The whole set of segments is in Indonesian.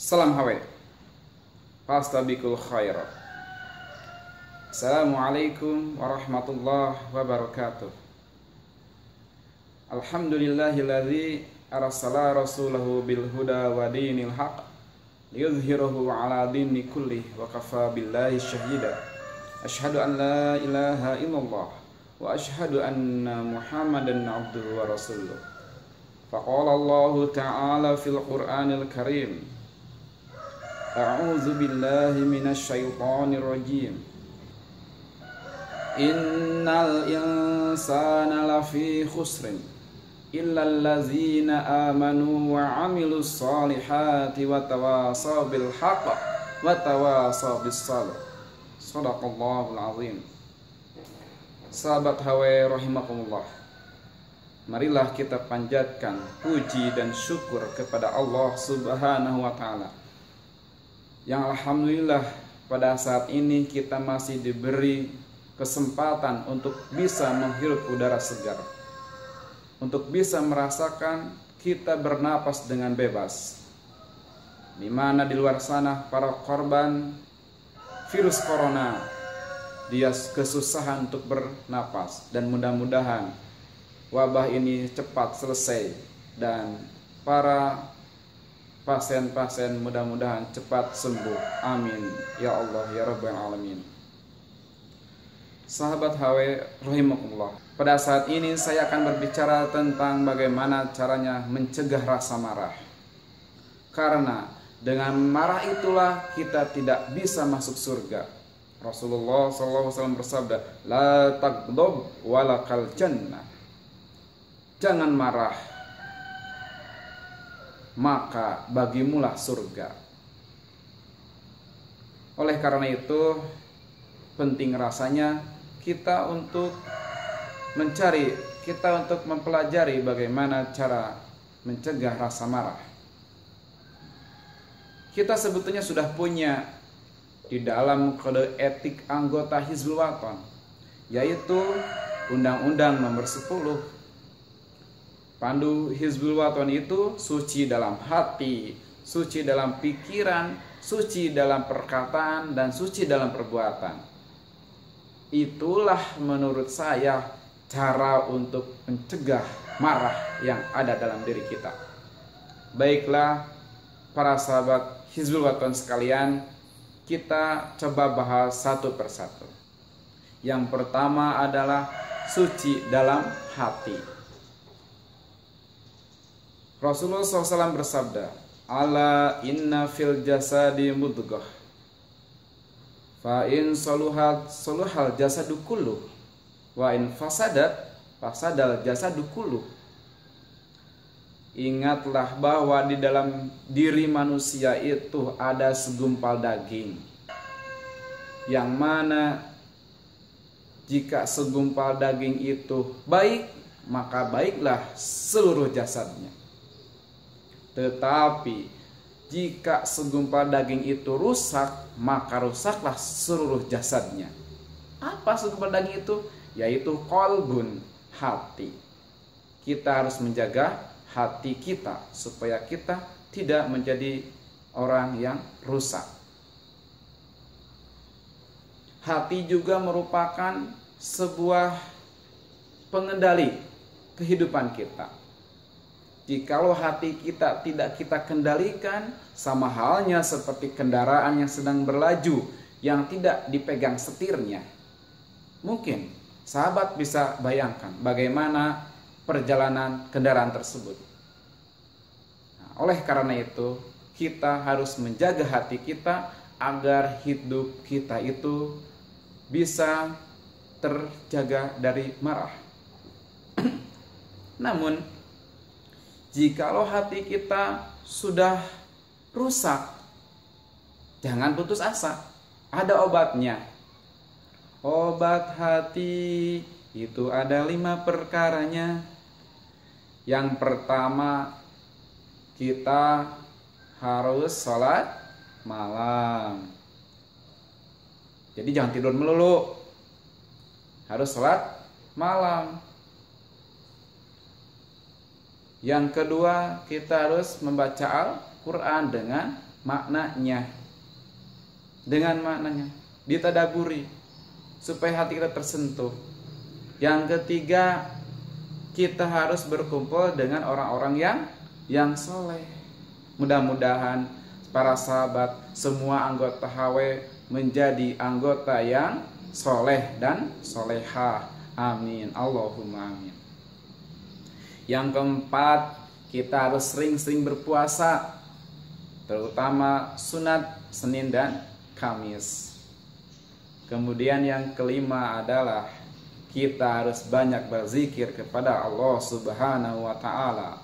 Salam hawe. Fastabiqul khairat. Assalamualaikum warahmatullahi wabarakatuh. Alhamdulillahilladzi arsala rasulahu bil huda wa dinil haq liyudhhirahu ala dini kullih wa kafa billahi syahida. Asyhadu an la ilaha illallah wa asyhadu anna Muhammadan abduhu wa rasuluh. Faqala Allah ta'ala fil Qur'anil Karim. A'udzu billahi minasy syaithanir rajim. Innal insana lafi khusrin illal ladzina amanu wa 'amilus solihati wa tawasaw bil haqq wa tawasaw bis sabr. Shadaqallahul azim. Sahabat hawa rahimakumullah, marilah kita panjatkan puji dan syukur kepada Allah Subhanahu wa taala, yang alhamdulillah pada saat ini kita masih diberi kesempatan untuk bisa menghirup udara segar, untuk bisa merasakan kita bernapas dengan bebas, di mana di luar sana para korban virus corona dia kesusahan untuk bernapas, dan mudah-mudahan wabah ini cepat selesai dan para pasien-pasien mudah-mudahan cepat sembuh. Amin ya Allah ya Rabbal alamin. Sahabat HW rahimakumullah, pada saat ini saya akan berbicara tentang bagaimana caranya mencegah rasa marah. Karena dengan marah itulah kita tidak bisa masuk surga. Rasulullah SAW bersabda, la tagdob walakal jannah. Jangan marah, maka bagimulah surga. Oleh karena itu, penting rasanya kita untuk mempelajari bagaimana cara mencegah rasa marah. Kita sebetulnya sudah punya di dalam kode etik anggota Hizbul Wathan, yaitu Undang-Undang Nomor 10. Pandu Hizbul Wathan itu suci dalam hati, suci dalam pikiran, suci dalam perkataan, dan suci dalam perbuatan. Itulah menurut saya cara untuk mencegah marah yang ada dalam diri kita. Baiklah para sahabat Hizbul Wathan sekalian, kita coba bahas satu persatu. Yang pertama adalah suci dalam hati. Rasulullah SAW bersabda, ala inna fil jasadi mudghah, fa in saluhat saluhal jasadu kulluh, wa in fasadat fasadal jasadu kulluh. Ingatlah bahwa di dalam diri manusia itu ada segumpal daging, yang mana jika segumpal daging itu baik, maka baiklah seluruh jasadnya. Tetapi jika segumpal daging itu rusak, maka rusaklah seluruh jasadnya. Apa segumpal daging itu? Yaitu qalbun, hati. Kita harus menjaga hati kita supaya kita tidak menjadi orang yang rusak. Hati juga merupakan sebuah pengendali kehidupan kita. Jikalau hati kita tidak kita kendalikan, sama halnya seperti kendaraan yang sedang berlaju yang tidak dipegang setirnya. Mungkin sahabat bisa bayangkan bagaimana perjalanan kendaraan tersebut. Nah, oleh karena itu, kita harus menjaga hati kita agar hidup kita itu bisa terjaga dari marah. Namun, jikalau hati kita sudah rusak, jangan putus asa. Ada obatnya. Obat hati itu ada 5 perkaranya. Yang pertama, kita harus sholat malam. Jadi jangan tidur melulu, harus sholat malam. Yang kedua, kita harus membaca Al-Quran dengan maknanya. Dengan maknanya ditadaburi supaya hati kita tersentuh. Yang ketiga, kita harus berkumpul dengan orang-orang yang soleh. Mudah-mudahan para sahabat semua anggota HW menjadi anggota yang soleh dan solehah. Amin. Allahumma amin. Yang keempat, kita harus sering-sering berpuasa, terutama sunat Senin dan Kamis. Kemudian yang kelima adalah kita harus banyak berzikir kepada Allah Subhanahu wa ta'ala.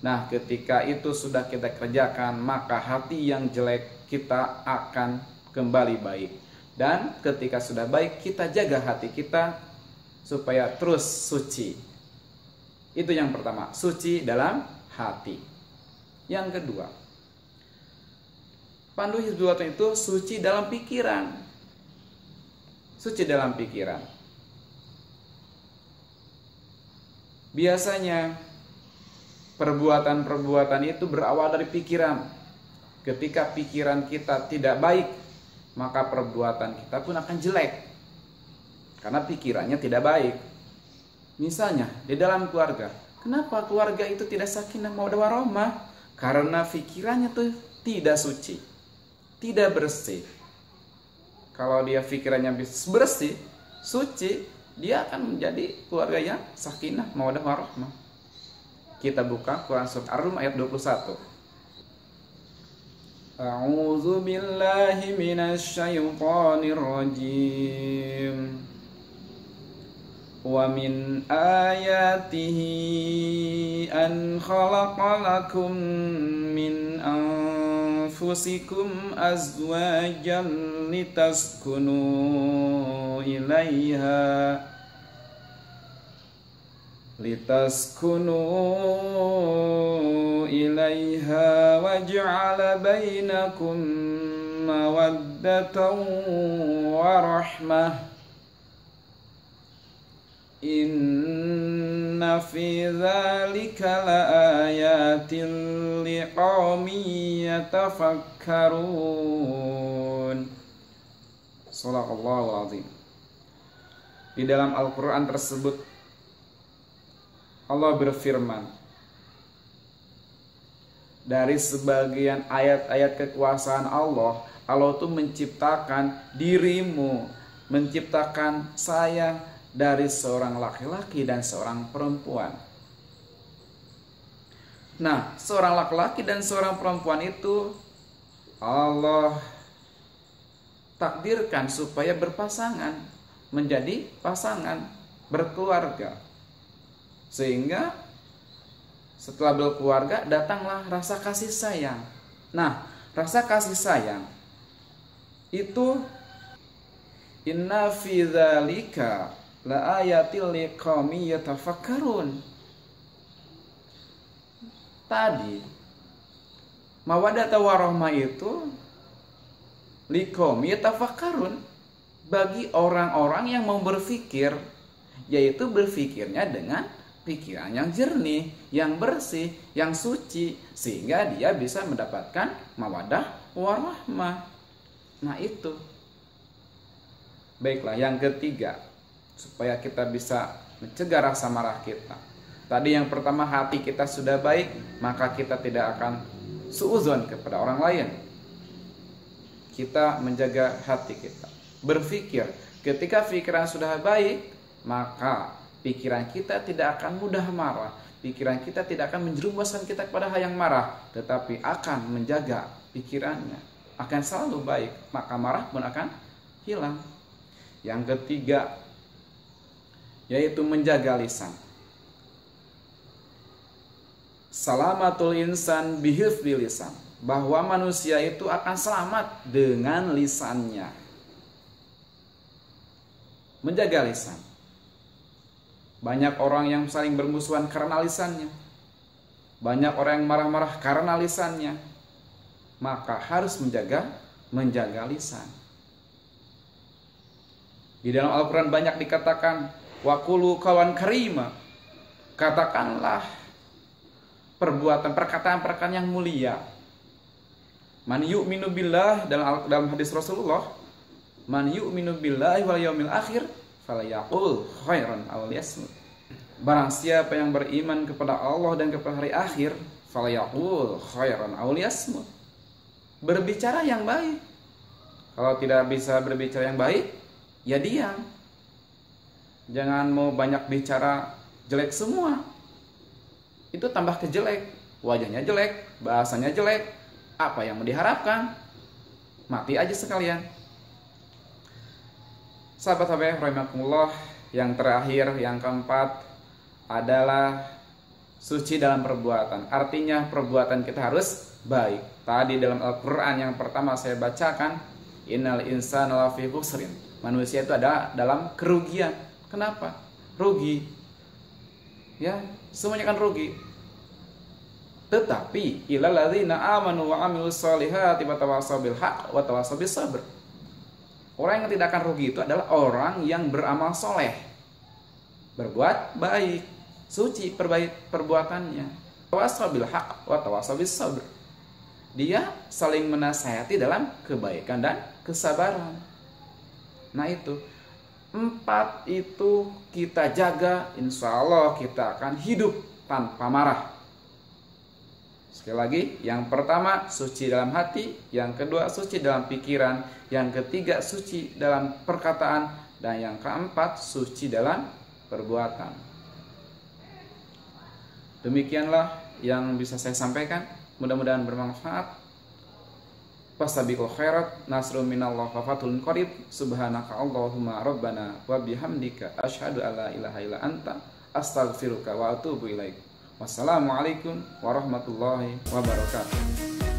Nah, ketika itu sudah kita kerjakan, maka hati yang jelek kita akan kembali baik. Dan ketika sudah baik, kita jaga hati kita supaya terus suci. Itu yang pertama, suci dalam hati. Yang kedua, pandu Hizbul Waton itu suci dalam pikiran. Suci dalam pikiran. Biasanya perbuatan-perbuatan itu berawal dari pikiran. Ketika pikiran kita tidak baik, maka perbuatan kita pun akan jelek. Karena pikirannya tidak baik. Misalnya di dalam keluarga, kenapa keluarga itu tidak sakinah mawaddah warahmah? Karena pikirannya tuh tidak suci, tidak bersih. Kalau dia pikirannya bersih, suci, dia akan menjadi keluarga yang sakinah mawaddah warahmah. Kita buka Quran surat Ar-Rum ayat 21. A'udzu billahi minasy syaithanir rajim. Wa min ayatihi an khalaqalakum min anfusikum azwajan litaskunu ilaiha wa ja'ala bainakum mawaddatan wa rahmah. Inna fi dzalika laayatin liqaumin yatafakkarun. Shadaqallahul azim. Di dalam Al-Qur'an tersebut Allah berfirman, dari sebagian ayat-ayat kekuasaan Allah, Allah itu menciptakan dirimu, menciptakan saya dari seorang laki-laki dan seorang perempuan. Nah, seorang laki-laki dan seorang perempuan itu Allah takdirkan supaya berpasangan, menjadi pasangan, berkeluarga. Sehingga setelah berkeluarga datanglah rasa kasih sayang. Nah, rasa kasih sayang itu inna fi dzalika la ayatil liqaumin yatafakkarun. Tadi mawaddah warahmah itu liqaumin yatafakkarun, bagi orang-orang yang mau berpikir, yaitu berpikirnya dengan pikiran yang jernih, yang bersih, yang suci, sehingga dia bisa mendapatkan mawaddah warahmah. Nah itu. Baiklah, yang ketiga, supaya kita bisa mencegah rasa marah kita. Tadi yang pertama, hati kita sudah baik, maka kita tidak akan suudzon kepada orang lain. Kita menjaga hati kita. Berpikir, ketika pikiran sudah baik, maka pikiran kita tidak akan mudah marah. Pikiran kita tidak akan menjerumuskan kita kepada hal yang marah, tetapi akan menjaga pikirannya. Akan selalu baik, maka marah pun akan hilang. Yang ketiga, yaitu menjaga lisan. Salamatul insan bihifdzi lisan, bahwa manusia itu akan selamat dengan lisannya. Menjaga lisan. Banyak orang yang saling bermusuhan karena lisannya. Banyak orang yang marah-marah karena lisannya. Maka harus menjaga lisan. Di dalam Al-Quran banyak dikatakan Waqulu qawan karima. Katakanlah perkataan-perkataan yang mulia. Man yu'minu billah, dalam hadis Rasulullah, man yu'minu billahi wal yaumil akhir falyaqul khairan aw liyasmut. Barang siapa yang beriman kepada Allah dan kepada hari akhir, falyaqul khairan aw liyasmut. Berbicara yang baik. Kalau tidak bisa berbicara yang baik, ya diam. Jangan mau banyak bicara jelek semua. Itu tambah kejelek. Wajahnya jelek, bahasanya jelek. Apa yang mau diharapkan? Mati aja sekalian. Sahabat-sahabat rahimakumullah, yang terakhir, yang keempat adalah suci dalam perbuatan. Artinya perbuatan kita harus baik. Tadi dalam Al-Quran yang pertama saya bacakan, innal insana lafi khusrin. Manusia itu ada dalam kerugian. Kenapa? Rugi. Ya, semuanya kan rugi. Tetapi ilal ladzina amanu wa amilus solihati wa tawassaw bil haqq wa tawassaw bis sabr. Orang yang tidak akan rugi itu adalah orang yang beramal soleh, berbuat baik, suci perbuatannya, tawassaw bil haqq wa tawassaw bis sabr. Dia saling menasihati dalam kebaikan dan kesabaran. Nah itu 4 itu kita jaga, insya Allah kita akan hidup tanpa marah. Sekali lagi, yang pertama suci dalam hati, yang kedua suci dalam pikiran, yang ketiga suci dalam perkataan, dan yang keempat suci dalam perbuatan. Demikianlah yang bisa saya sampaikan, mudah-mudahan bermanfaat. Fastabiqul khairat, nasrun minallah wa fathun qarib. Subhanaka Allahumma rabbana wa bihamdika asyhadu alla ilaha illa anta astaghfiruka wa atubu ilaik. Wassalamualaikum warahmatullahi wabarakatuh.